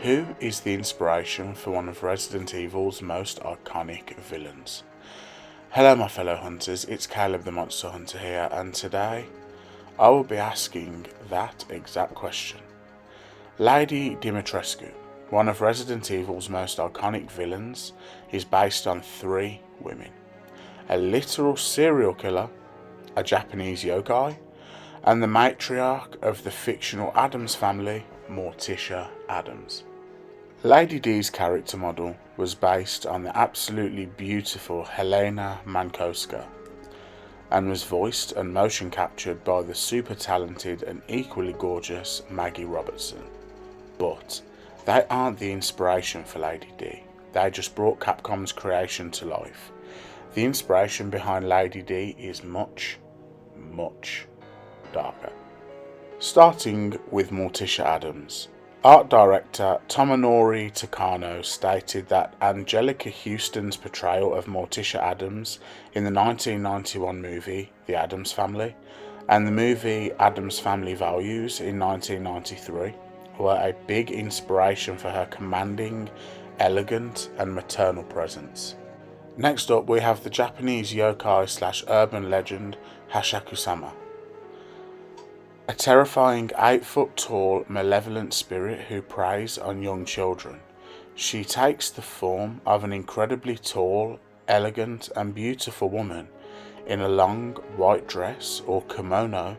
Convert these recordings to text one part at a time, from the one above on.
Who is the inspiration for one of Resident Evil's most iconic villains? Hello my fellow hunters, it's Caleb the Monster Hunter here, and today I will be asking that exact question. Lady Dimitrescu, one of Resident Evil's most iconic villains, is based on 3 women. A literal serial killer, a Japanese yokai, and the matriarch of the fictional Addams family, Morticia Addams. Lady D's character model was based on the absolutely beautiful Helena Mankowska and was voiced and motion captured by the super talented and equally gorgeous Maggie Robertson. But they aren't the inspiration for Lady D, they just brought Capcom's creation to life. The inspiration behind Lady D is much, much darker. Starting with Morticia Addams. Art director Tomonori Takano stated that Angelica Houston's portrayal of Morticia Addams in the 1991 movie The Addams Family and the movie Addams Family Values in 1993 were a big inspiration for her commanding, elegant and maternal presence. Next up we have the Japanese yokai / urban legend Hashaku-sama. A terrifying 8-foot-tall, malevolent spirit who preys on young children. She takes the form of an incredibly tall, elegant and beautiful woman in a long white dress or kimono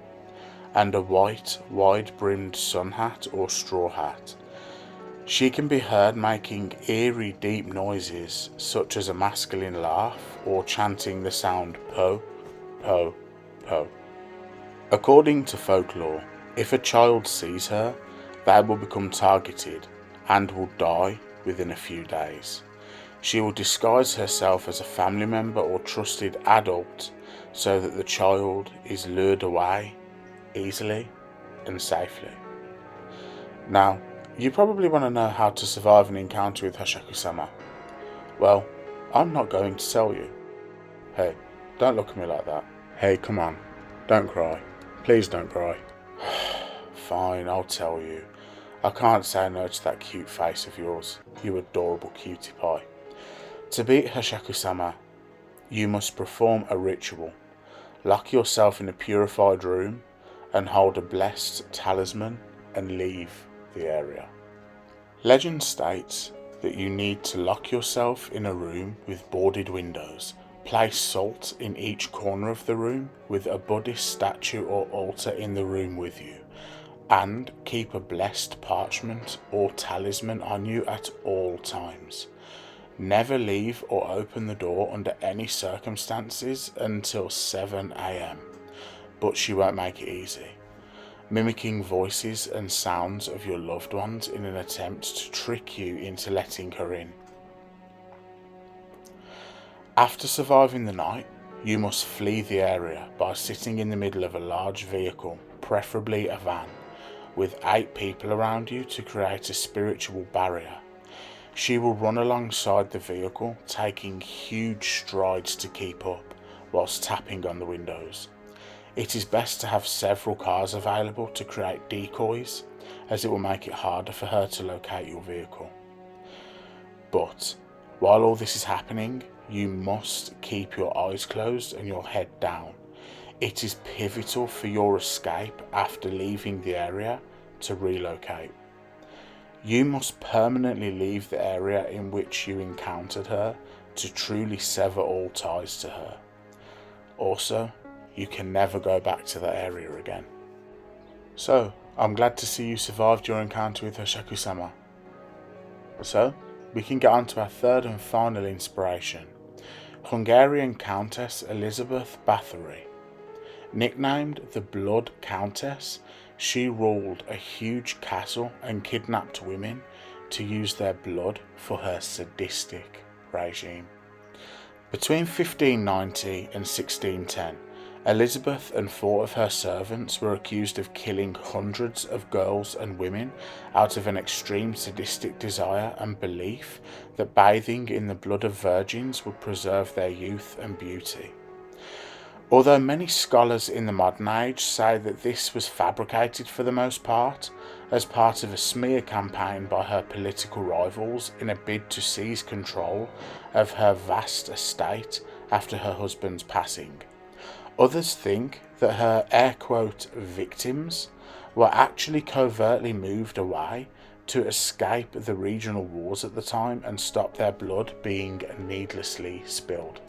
and a white, wide-brimmed sun hat or straw hat. She can be heard making eerie, deep noises such as a masculine laugh or chanting the sound po, po, po. According to folklore, if a child sees her, they will become targeted and will die within a few days. She will disguise herself as a family member or trusted adult so that the child is lured away easily and safely. Now, you probably want to know how to survive an encounter with Hashaku-sama. Well, I'm not going to tell you. Hey, don't look at me like that. Hey, come on, don't cry. Please don't cry. Fine, I'll tell you. I can't say no to that cute face of yours, you adorable cutie pie. To beat Hashaku-sama, you must perform a ritual. Lock yourself in a purified room and hold a blessed talisman and leave the area. Legend states that you need to lock yourself in a room with boarded windows. Place salt in each corner of the room with a Buddhist statue or altar in the room with you, and keep a blessed parchment or talisman on you at all times. Never leave or open the door under any circumstances until 7 AM, but she won't make it easy, mimicking voices and sounds of your loved ones in an attempt to trick you into letting her in. After surviving the night, you must flee the area by sitting in the middle of a large vehicle, preferably a van, with 8 people around you to create a spiritual barrier. She will run alongside the vehicle, taking huge strides to keep up, whilst tapping on the windows. It is best to have several cars available to create decoys, as it will make it harder for her to locate your vehicle. But while all this is happening, you must keep your eyes closed and your head down. It is pivotal for your escape after leaving the area to relocate. You must permanently leave the area in which you encountered her to truly sever all ties to her. Also, you can never go back to that area again. So, I'm glad to see you survived your encounter with Hashaku-sama. So, we can get on to our third and final inspiration. Hungarian Countess Elizabeth Bathory. Nicknamed the Blood Countess, she ruled a huge castle and kidnapped women to use their blood for her sadistic regime. Between 1590 and 1610, Elizabeth and 4 of her servants were accused of killing hundreds of girls and women out of an extreme sadistic desire and belief that bathing in the blood of virgins would preserve their youth and beauty. Although many scholars in the modern age say that this was fabricated for the most part, as part of a smear campaign by her political rivals in a bid to seize control of her vast estate after her husband's passing. Others think that her air quote victims were actually covertly moved away to escape the regional wars at the time and stop their blood being needlessly spilled.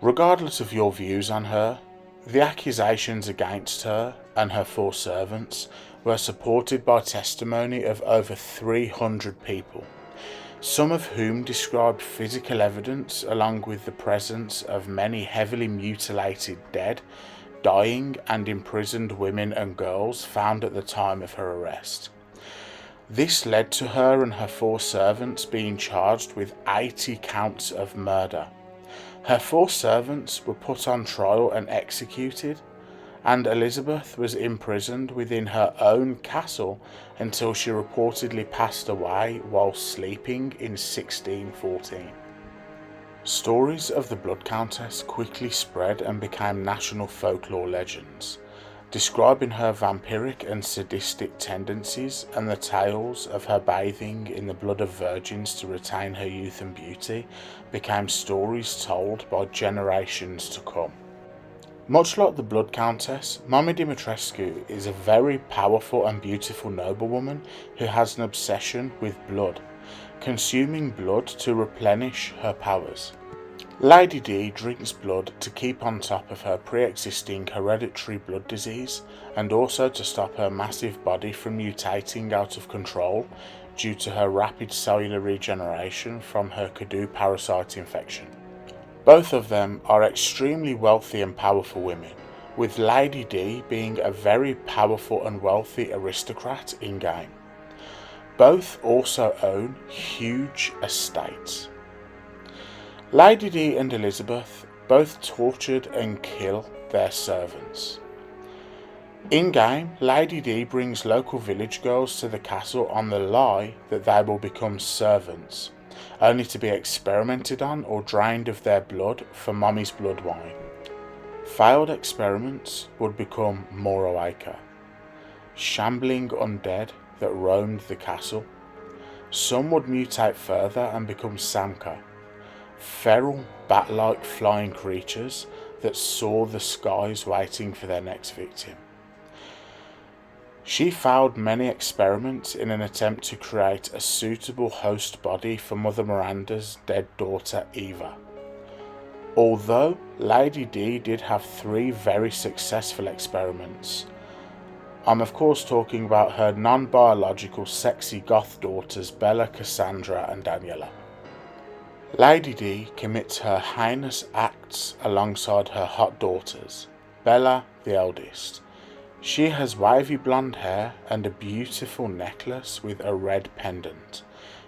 Regardless of your views on her, the accusations against her and her 4 servants were supported by testimony of over 300 people, some of whom described physical evidence along with the presence of many heavily mutilated dead, dying and imprisoned women and girls found at the time of her arrest. This led to her and her 4 servants being charged with 80 counts of murder. Her 4 servants were put on trial and executed, and Elizabeth was imprisoned within her own castle until she reportedly passed away while sleeping in 1614. Stories of the Blood Countess quickly spread and became national folklore legends, describing her vampiric and sadistic tendencies, and the tales of her bathing in the blood of virgins to retain her youth and beauty became stories told by generations to come. Much like the Blood Countess, Lady Dimitrescu is a very powerful and beautiful noblewoman who has an obsession with blood, consuming blood to replenish her powers. Lady Di drinks blood to keep on top of her pre-existing hereditary blood disease and also to stop her massive body from mutating out of control due to her rapid cellular regeneration from her Kudu parasite infection. Both of them are extremely wealthy and powerful women, with Lady Di being a very powerful and wealthy aristocrat in-game. Both also own huge estates. Lady Di and Elizabeth both tortured and kill their servants. In-game, Lady Di brings local village girls to the castle on the lie that they will become servants, only to be experimented on or drained of their blood for Mommy's blood wine. Failed experiments would become Moroaka, shambling undead that roamed the castle. Some would mutate further and become Samka, feral bat-like flying creatures that saw the skies waiting for their next victim. She failed many experiments in an attempt to create a suitable host body for Mother Miranda's dead daughter Eva. Although Lady Di did have 3 very successful experiments, I'm of course talking about her non-biological sexy goth daughters Bella, Cassandra and Daniela. Lady Di commits her heinous acts alongside her hot daughters, Bella the eldest. She has wavy blonde hair and a beautiful necklace with a red pendant.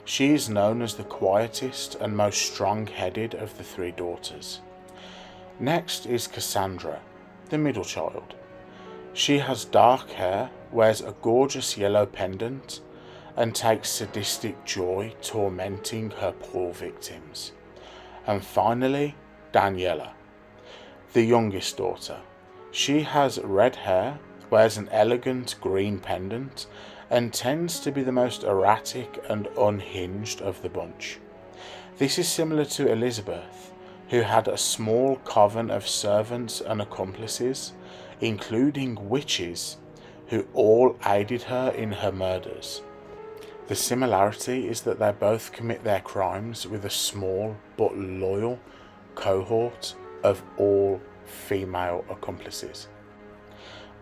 She is known as the quietest and most strong-headed of the 3 daughters. Next is Cassandra, the middle child. She has dark hair, wears a gorgeous yellow pendant, and takes sadistic joy tormenting her poor victims. And finally, Daniela, the youngest daughter. She has red hair, wears an elegant green pendant, and tends to be the most erratic and unhinged of the bunch. This is similar to Elizabeth, who had a small coven of servants and accomplices, including witches, who all aided her in her murders. The similarity is that they both commit their crimes with a small but loyal cohort of all female accomplices.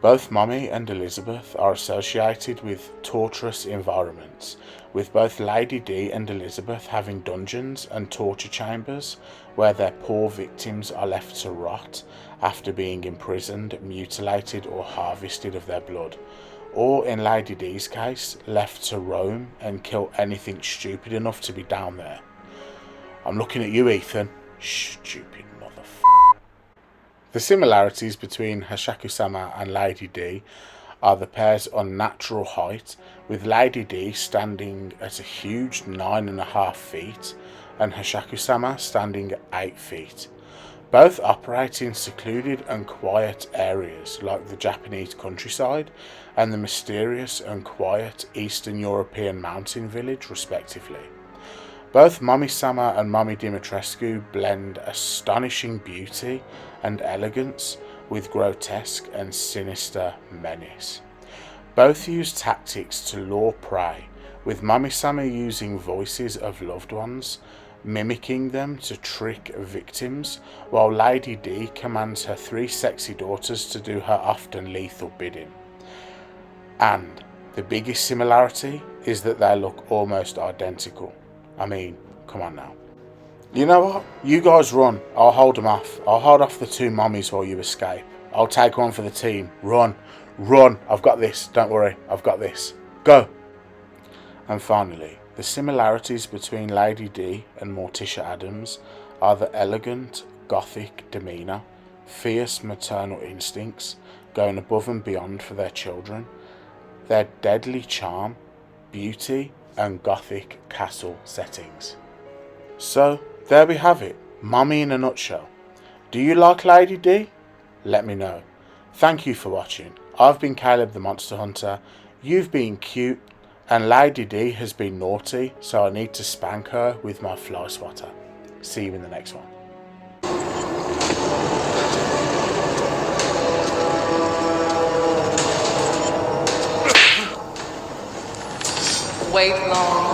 Both Mommy and Elizabeth are associated with torturous environments, with both Lady Di and Elizabeth having dungeons and torture chambers where their poor victims are left to rot after being imprisoned, mutilated or harvested of their blood, or in Lady Di's case, left to roam and kill anything stupid enough to be down there. I'm looking at you, Ethan. Stupid motherfucker. The similarities between Hashaku-sama and Lady Di are the pair's unnatural height, with Lady Di standing at a huge 9.5 feet and Hashaku-sama standing at 8 feet. Both operate in secluded and quiet areas like the Japanese countryside and the mysterious and quiet Eastern European mountain village, respectively. Both Mami-sama and Mami Dimitrescu blend astonishing beauty and elegance with grotesque and sinister menace. Both use tactics to lure prey, with Mami-sama using voices of loved ones, mimicking them to trick victims, while Lady D commands her 3 sexy daughters to do her often lethal bidding. And the biggest similarity is that they look almost identical. I mean, come on now. You know what? You guys run. I'll hold them off. I'll hold off the 2 mummies while you escape. I'll take one for the team. Run. Run. I've got this. Don't worry. I've got this. Go. And finally, the similarities between Lady D and Morticia Addams are the elegant, gothic demeanour, fierce maternal instincts, going above and beyond for their children, their deadly charm, beauty, and gothic castle settings. So, there we have it, Mummy in a nutshell. Do you like Lady D? Let me know. Thank you for watching. I've been Caleb the Monster Hunter, you've been cute, and Lady D has been naughty, so I need to spank her with my fly swatter. See you in the next one. Wait long.